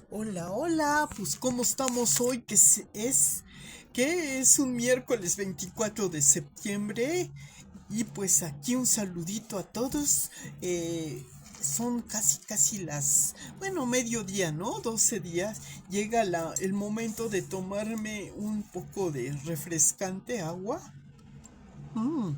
Hola, hola, pues ¿cómo estamos hoy? Que es un miércoles 24 de septiembre y pues aquí un saludito a todos. Son casi bueno, mediodía, ¿no? 12 días. Llega el momento de tomarme un poco de refrescante agua. Mm,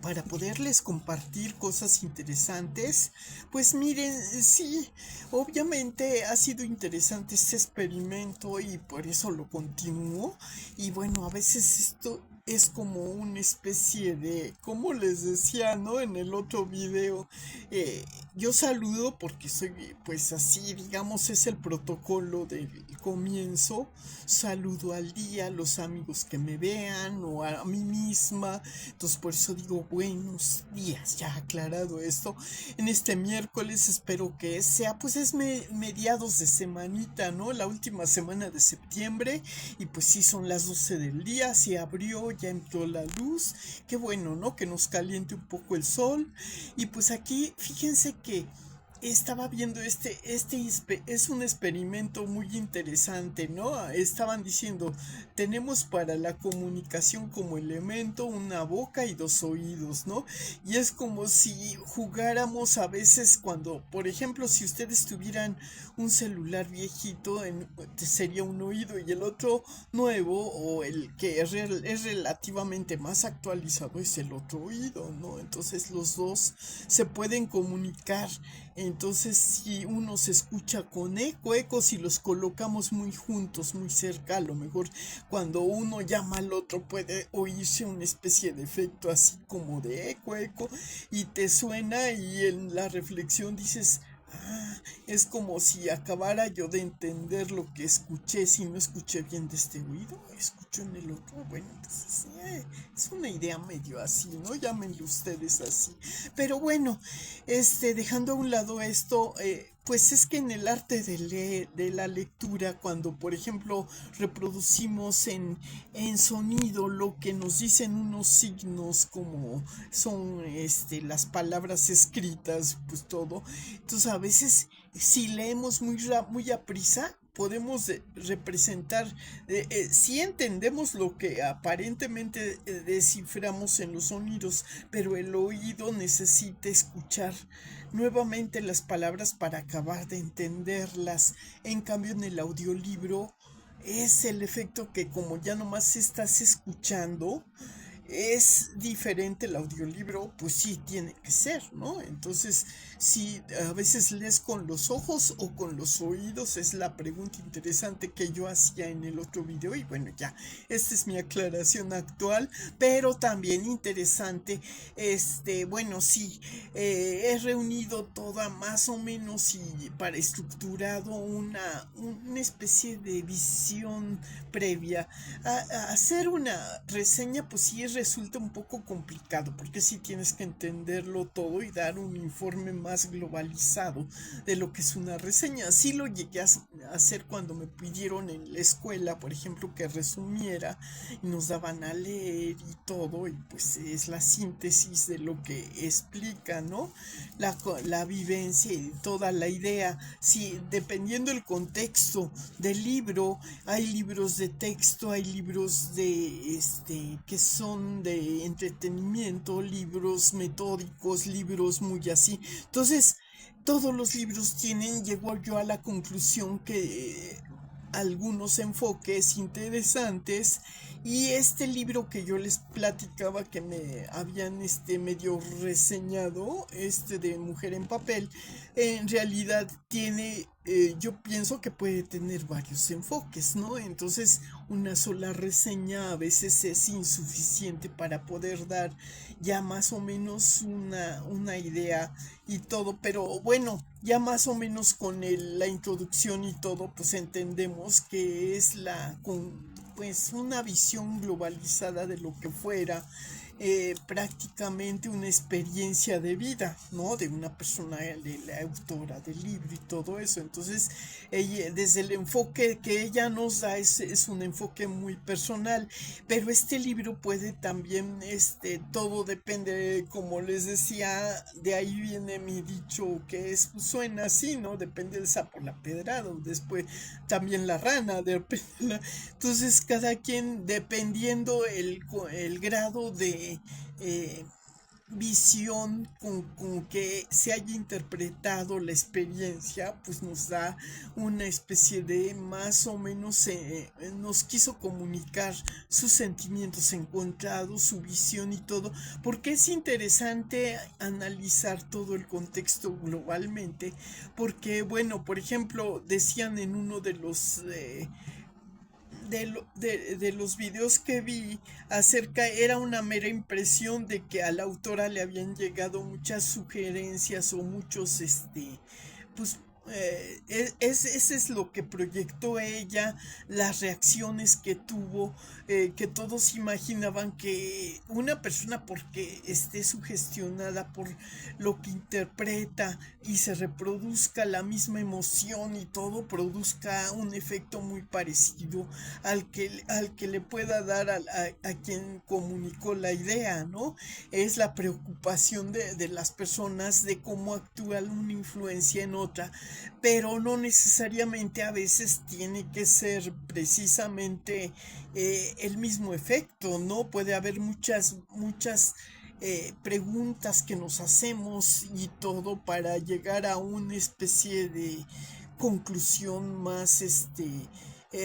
para poderles compartir cosas interesantes. Pues miren, sí, obviamente ha sido interesante este experimento y por eso lo continúo. Y bueno, a veces esto es como una especie de, como les decía, ¿no? En el otro video, eh, yo saludo porque soy, pues así, digamos, es el protocolo del comienzo. Saludo al día, a los amigos que me vean o a mí misma. Entonces por eso digo buenos días, ya aclarado esto. En este miércoles espero que sea, pues es mediados de semanita, ¿no? La última semana de septiembre. Y pues sí, son las 12 del día, se abrió, ya entró la luz. Qué bueno, ¿no? Que nos caliente un poco el sol. Y pues aquí, fíjense que estaba viendo es un experimento muy interesante, ¿no? Estaban diciendo, tenemos para la comunicación como elemento una boca y dos oídos, ¿no? Y es como si jugáramos a veces cuando, por ejemplo, si ustedes tuvieran un celular viejito, sería un oído y el otro nuevo o el que es relativamente más actualizado es el otro oído, ¿no? Entonces los dos se pueden comunicar. Entonces, si uno se escucha con eco, si los colocamos muy juntos, muy cerca, a lo mejor cuando uno llama al otro puede oírse una especie de efecto así como de eco, y te suena y en la reflexión dices, ah, es como si acabara yo de entender lo que escuché, si no escuché bien de este oído, escucho en el otro. Bueno, entonces es una idea medio así, ¿no? Llámenlo ustedes así. Pero bueno, dejando a un lado esto, pues es que en el arte de la lectura, cuando por ejemplo reproducimos en sonido lo que nos dicen unos signos como son las palabras escritas, pues todo, entonces a veces si leemos muy a prisa, podemos representar, si entendemos lo que aparentemente desciframos en los sonidos, pero el oído necesita escuchar nuevamente las palabras para acabar de entenderlas. En cambio, en el audiolibro es el efecto que como ya nomás estás escuchando, es diferente el audiolibro, pues sí tiene que ser, ¿no? Entonces, si a veces lees con los ojos o con los oídos, es la pregunta interesante que yo hacía en el otro video. Y bueno, ya, esta es mi aclaración actual, pero también interesante. Bueno, sí, he reunido toda más o menos y para estructurado una especie de visión previa. A hacer una reseña, pues sí resulta un poco complicado, porque sí tienes que entenderlo todo y dar un informe más globalizado de lo que es una reseña. Sí lo llegué a hacer cuando me pidieron en la escuela, por ejemplo, que resumiera y nos daban a leer y todo, y pues es la síntesis de lo que explica, ¿no? La vivencia y toda la idea. Sí, dependiendo el contexto del libro, hay libros de texto, hay libros de que son de entretenimiento, libros metódicos, libros muy así. Entonces, todos los libros tienen, llego yo a la conclusión que algunos enfoques interesantes, y este libro que yo les platicaba que me habían medio reseñado, de Mujer en Papel, en realidad tiene, yo pienso que puede tener varios enfoques, ¿no? Entonces una sola reseña a veces es insuficiente para poder dar ya más o menos una idea y todo, pero bueno, ya más o menos con la introducción y todo, pues entendemos que es pues una visión globalizada de lo que fuera. prácticamente una experiencia de vida, ¿no? De una persona, de la autora del libro y todo eso. Entonces, desde el enfoque que ella nos da es un enfoque muy personal, pero este libro puede también, todo depende, como les decía, de ahí viene mi dicho que es, pues, suena así, ¿no? Depende del sapo la pedrada, después también la rana, entonces cada quien, dependiendo el grado de eh, visión con que se haya interpretado la experiencia, pues nos da una especie de más o menos, nos quiso comunicar sus sentimientos encontrados, su visión y todo, porque es interesante analizar todo el contexto globalmente, porque bueno, por ejemplo, decían en uno de los de los videos que vi acerca, era una mera impresión de que a la autora le habían llegado muchas sugerencias o muchos, pues, ese es lo que proyectó ella, las reacciones que tuvo, que todos imaginaban que una persona, porque esté sugestionada por lo que interpreta y se reproduzca la misma emoción y todo, produzca un efecto muy parecido al que le pueda dar a quien comunicó la idea, ¿no? Es la preocupación de las personas de cómo actúa una influencia en otra, pero no necesariamente a veces tiene que ser precisamente el mismo efecto, ¿no? Puede haber muchas preguntas que nos hacemos y todo para llegar a una especie de conclusión más,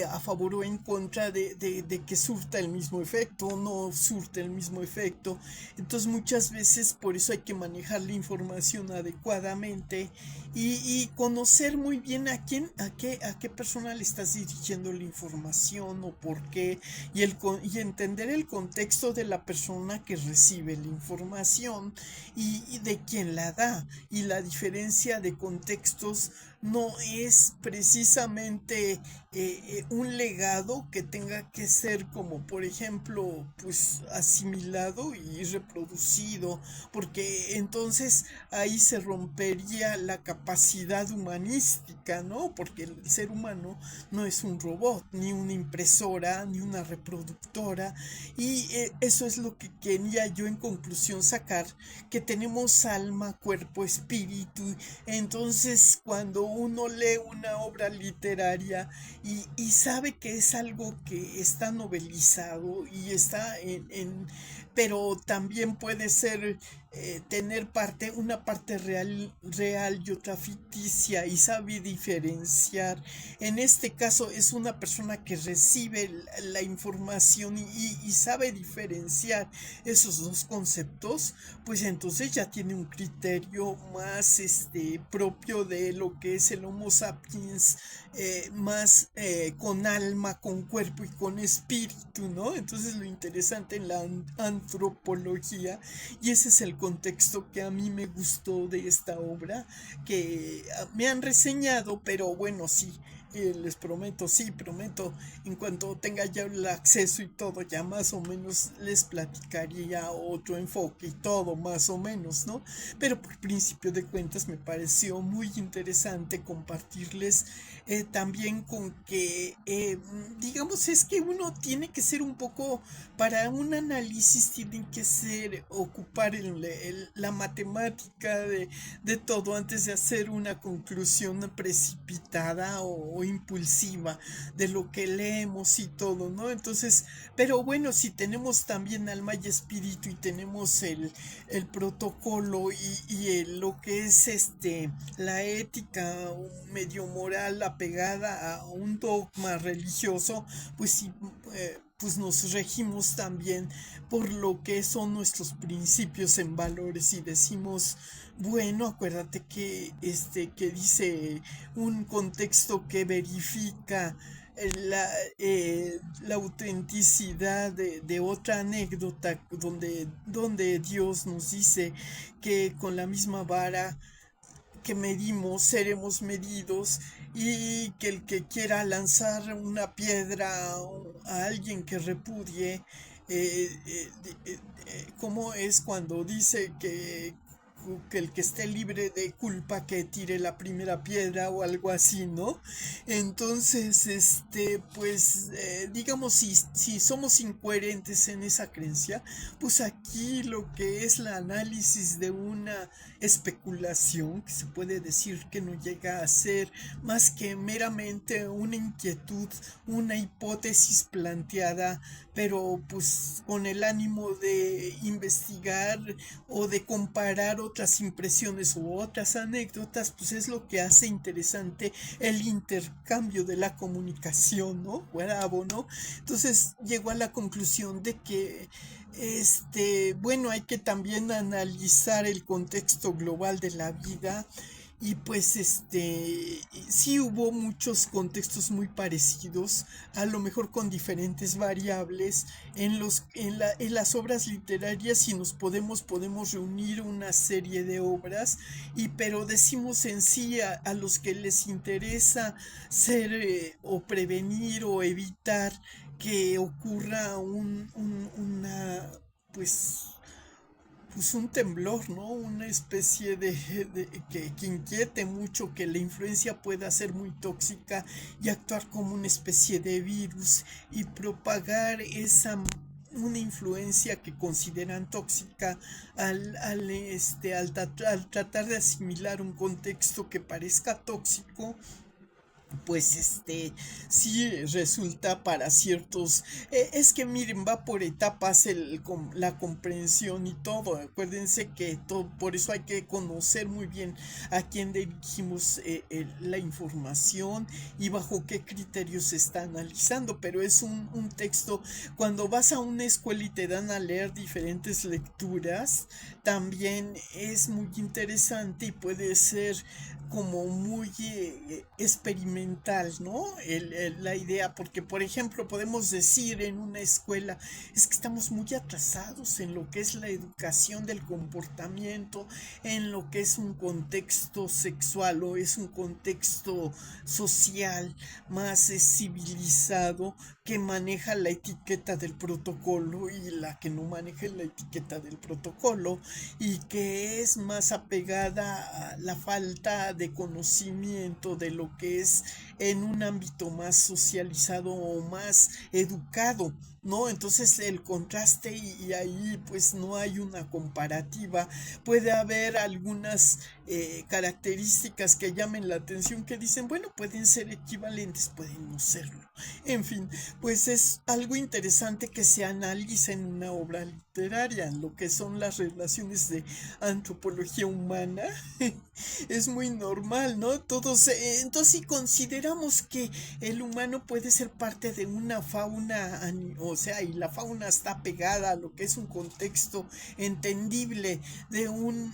a favor o en contra de que surta el mismo efecto o no surte el mismo efecto. Entonces muchas veces por eso hay que manejar la información adecuadamente y conocer muy bien a qué persona le estás dirigiendo la información o por qué, y entender el contexto de la persona que recibe la información y de quien la da. Y la diferencia de contextos no es precisamente un legado que tenga que ser, como por ejemplo, pues asimilado y reproducido, porque entonces ahí se rompería la capacidad humanística, ¿no? Porque el ser humano no es un robot, ni una impresora, ni una reproductora, y eso es lo que quería yo en conclusión sacar, que tenemos alma, cuerpo, espíritu. Entonces cuando uno lee una obra literaria y sabe que es algo que está novelizado y está pero también puede ser, tener una parte real y otra ficticia, y sabe diferenciar. En este caso es una persona que recibe la información y sabe diferenciar esos dos conceptos, pues entonces ya tiene un criterio más, propio de lo que es el Homo sapiens, más, con alma, con cuerpo y con espíritu, ¿no? Entonces lo interesante en la antropología, y ese es el contexto que a mí me gustó de esta obra, que me han reseñado, pero bueno, sí, les prometo, sí, prometo, en cuanto tenga ya el acceso y todo, ya más o menos les platicaría otro enfoque y todo, más o menos, ¿no? Pero por principio de cuentas me pareció muy interesante compartirles, también con que, digamos, es que uno tiene que ser un poco, para un análisis tiene que ser, ocupar la matemática de todo antes de hacer una conclusión precipitada o impulsiva de lo que leemos y todo, ¿no? Entonces, pero bueno, si tenemos también alma y espíritu y tenemos el protocolo lo que es, la ética medio moral apegada a un dogma religioso, pues sí, pues nos regimos también por lo que son nuestros principios en valores y decimos, bueno, acuérdate que dice un contexto que verifica la autenticidad de otra anécdota donde Dios nos dice que con la misma vara que medimos seremos medidos, y que el que quiera lanzar una piedra a alguien que repudie, ¿cómo es cuando dice que el que esté libre de culpa que tire la primera piedra o algo así, ¿no? Entonces, pues, digamos, si somos incoherentes en esa creencia, pues aquí lo que es la análisis de una especulación, que se puede decir que no llega a ser más que meramente una inquietud, una hipótesis planteada, pero pues con el ánimo de investigar o de comparar otras impresiones u otras anécdotas, pues es lo que hace interesante el intercambio de la comunicación, ¿no? Bravo, ¿no? Entonces llegó a la conclusión de que bueno, hay que también analizar el contexto global de la vida y pues sí hubo muchos contextos muy parecidos, a lo mejor con diferentes variables en las obras literarias. Si nos podemos reunir una serie de obras y pero decimos en sí a los que les interesa ser o prevenir o evitar que ocurra una pues pues un temblor, ¿no? Una especie que inquiete mucho, que la influencia pueda ser muy tóxica y actuar como una especie de virus y propagar una influencia que consideran tóxica al tratar de asimilar un contexto que parezca tóxico, pues sí resulta para ciertos, es que miren, va por etapas la comprensión y todo. Acuérdense que todo, por eso hay que conocer muy bien a quién dirigimos la información y bajo qué criterios se está analizando. Pero es un texto, cuando vas a una escuela y te dan a leer diferentes lecturas, también es muy interesante y puede ser como muy experimental, ¿no? La idea, porque por ejemplo podemos decir en una escuela, es que estamos muy atrasados en lo que es la educación del comportamiento, en lo que es un contexto sexual o es un contexto social más civilizado, que maneja la etiqueta del protocolo y la que no maneja la etiqueta del protocolo, y que es más apegada a la falta de conocimiento de lo que es en un ámbito más socializado o más educado, ¿no? Entonces el contraste y ahí pues no hay una comparativa. Puede haber algunas características que llamen la atención, que dicen, bueno, pueden ser equivalentes, pueden no serlo. En fin, pues es algo interesante que se analiza en una obra literaria, lo que son las relaciones de antropología humana. Es muy normal, ¿no? Todos, entonces si consideramos que el humano puede ser parte de una fauna, o sea, y la fauna está pegada a lo que es un contexto entendible de un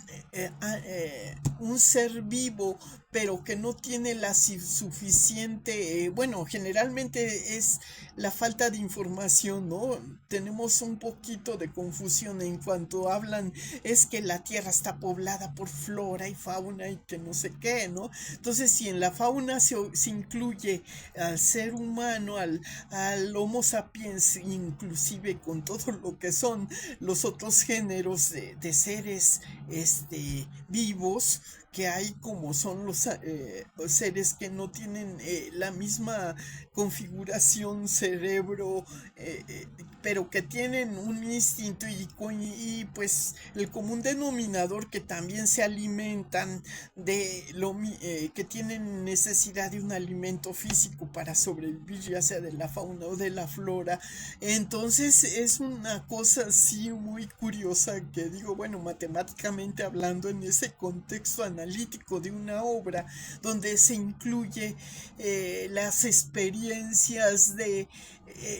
ser vivo, pero que no tiene la suficiente, bueno, generalmente es la falta de información, ¿no? Tenemos un poquito de confusión en cuanto hablan, es que la Tierra está poblada por flora y fauna y que no sé qué, ¿no? Entonces, si en la fauna se incluye al ser humano, al Homo sapiens, inclusive con todo lo que son los otros géneros de seres vivos que hay, como son los seres que no tienen la misma configuración cerebro, pero que tienen un instinto y pues el común denominador, que también se alimentan que tienen necesidad de un alimento físico para sobrevivir, ya sea de la fauna o de la flora. Entonces es una cosa así muy curiosa, que digo, bueno, matemáticamente hablando, en ese contexto analítico de una obra donde se incluye las experiencias de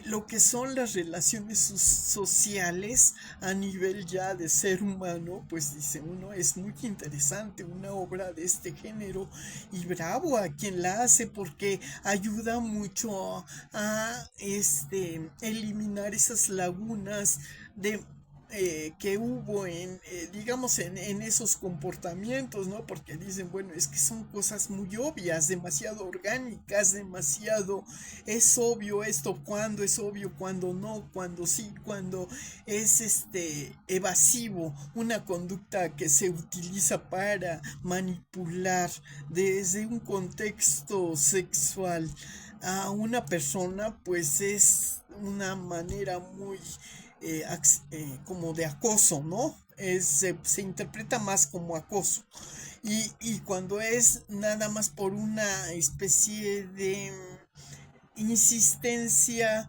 lo que son las relaciones sociales a nivel ya de ser humano, pues dice uno, es muy interesante una obra de este género, y bravo a quien la hace, porque ayuda mucho a eliminar esas lagunas de que hubo digamos, en esos comportamientos, ¿no? Porque dicen, bueno, es que son cosas muy obvias, demasiado orgánicas, demasiado, es obvio esto, cuando es obvio, cuando no, cuando sí, cuando es evasivo, una conducta que se utiliza para manipular desde un contexto sexual a una persona, pues es una manera muy como de acoso, ¿no? Se interpreta más como acoso. Y cuando es nada más por una especie de insistencia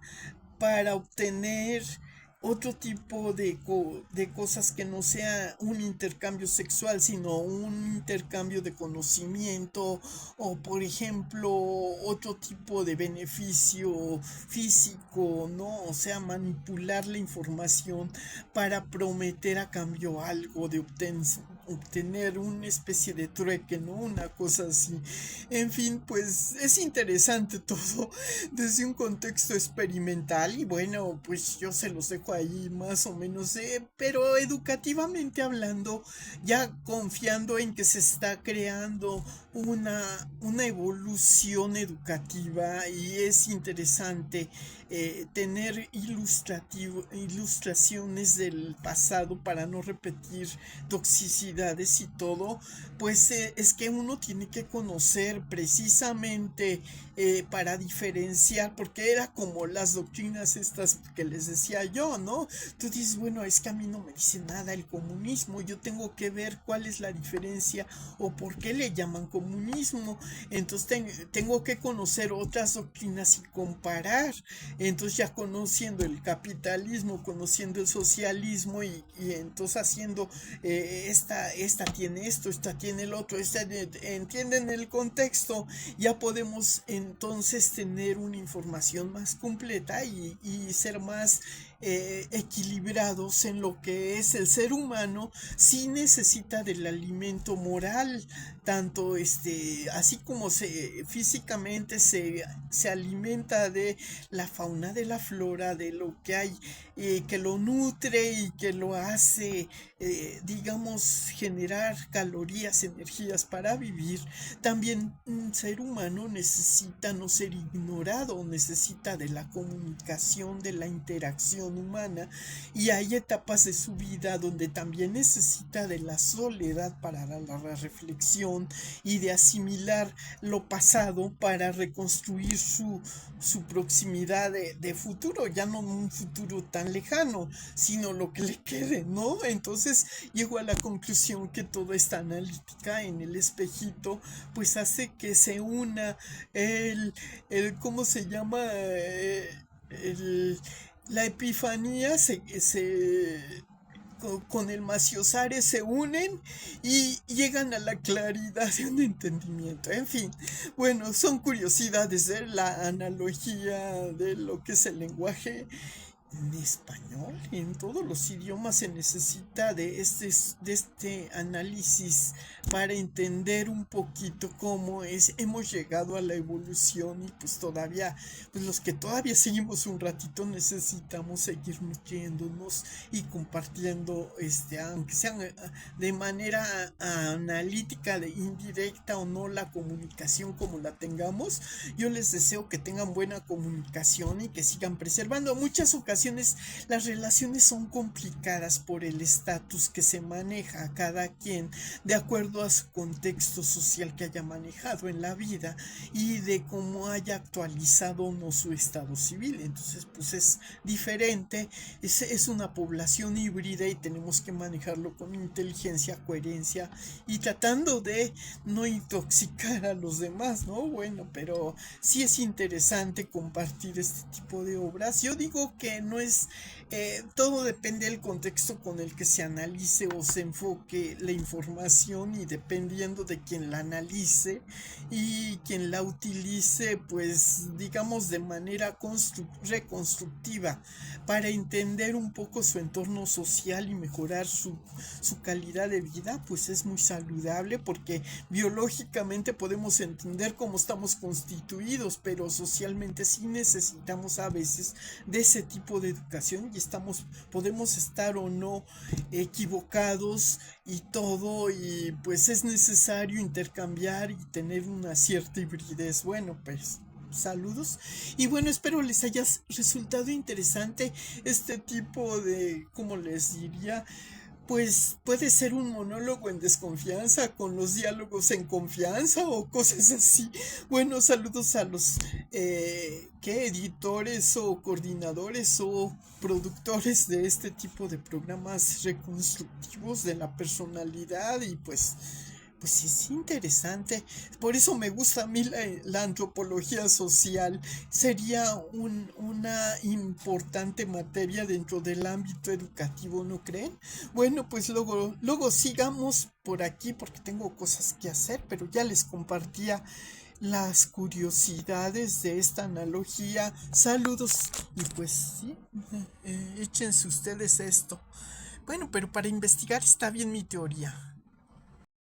para obtener otro tipo de cosas que no sea un intercambio sexual, sino un intercambio de conocimiento o, por ejemplo, otro tipo de beneficio físico, ¿no? O sea, manipular la información para prometer a cambio algo de obtener una especie de trueque, ¿no? Una cosa así. En fin, pues es interesante todo desde un contexto experimental y bueno, pues yo se los dejo ahí más o menos, pero educativamente hablando, ya confiando en que se está creando una evolución educativa y es interesante tener ilustraciones del pasado para no repetir toxicidades y todo, pues es que uno tiene que conocer precisamente para diferenciar, porque era como las doctrinas estas que les decía yo, ¿no? Tú dices, bueno, es que a mí no me dice nada el comunismo, yo tengo que ver cuál es la diferencia o por qué le llaman comunismo, entonces tengo que conocer otras doctrinas y comparar, entonces ya conociendo el capitalismo, conociendo el socialismo y entonces haciendo esta tiene esto, esta tiene el otro, entienden el contexto, ya podemos entonces tener una información más completa y ser más equilibrados en lo que es el ser humano si necesita del alimento moral, tanto así como físicamente se alimenta de la fauna, de la flora, de lo que hay que lo nutre y que lo hace digamos generar calorías, energías para vivir. También un ser humano necesita no ser ignorado, necesita de la comunicación, de la interacción humana y hay etapas de su vida donde también necesita de la soledad para la reflexión y de asimilar lo pasado para reconstruir su proximidad de futuro, ya no un futuro tan lejano, sino lo que le quede, ¿no? Entonces llego a la conclusión que toda esta analítica en el espejito pues hace que se una ¿cómo se llama? El, la epifanía con el Maciosare se unen y llegan a la claridad de un entendimiento. En fin, bueno, son curiosidades de la analogía de lo que es el lenguaje en español. En todos los idiomas se necesita de este análisis para entender un poquito cómo hemos llegado a la evolución y pues todavía, pues los que todavía seguimos un ratito necesitamos seguir nutriéndonos y compartiendo, aunque sean de manera analítica, indirecta o no, la comunicación como la tengamos. Yo les deseo que tengan buena comunicación y que sigan preservando. Muchas ocasiones las relaciones son complicadas por el estatus que se maneja a cada quien de acuerdo a su contexto social que haya manejado en la vida y de cómo haya actualizado o no su estado civil. Entonces pues es diferente, es una población híbrida y tenemos que manejarlo con inteligencia, coherencia y tratando de no intoxicar a los demás, ¿no? Bueno, pero sí es interesante compartir este tipo de obras. Yo digo que no es, todo depende del contexto con el que se analice o se enfoque la información y dependiendo de quien la analice y quien la utilice, pues digamos de manera reconstructiva para entender un poco su entorno social y mejorar su calidad de vida, pues es muy saludable porque biológicamente podemos entender cómo estamos constituidos, pero socialmente sí necesitamos a veces de ese tipo tipo de educación y podemos estar o no equivocados y todo, y pues es necesario intercambiar y tener una cierta hibridez. Bueno, pues saludos y bueno, espero les haya resultado interesante este tipo de, ¿cómo les diría? Pues puede ser un monólogo en desconfianza con los diálogos en confianza o cosas así. Bueno, saludos a los ¿qué? Editores o coordinadores o productores de este tipo de programas reconstructivos de la personalidad, y pues es interesante. Por eso me gusta a mí la antropología social. Sería una importante materia dentro del ámbito educativo, ¿no creen? Bueno, pues luego sigamos por aquí porque tengo cosas que hacer, pero ya les compartía las curiosidades de esta analogía. Saludos y pues sí, échense ustedes esto. Bueno, pero para investigar está bien mi teoría.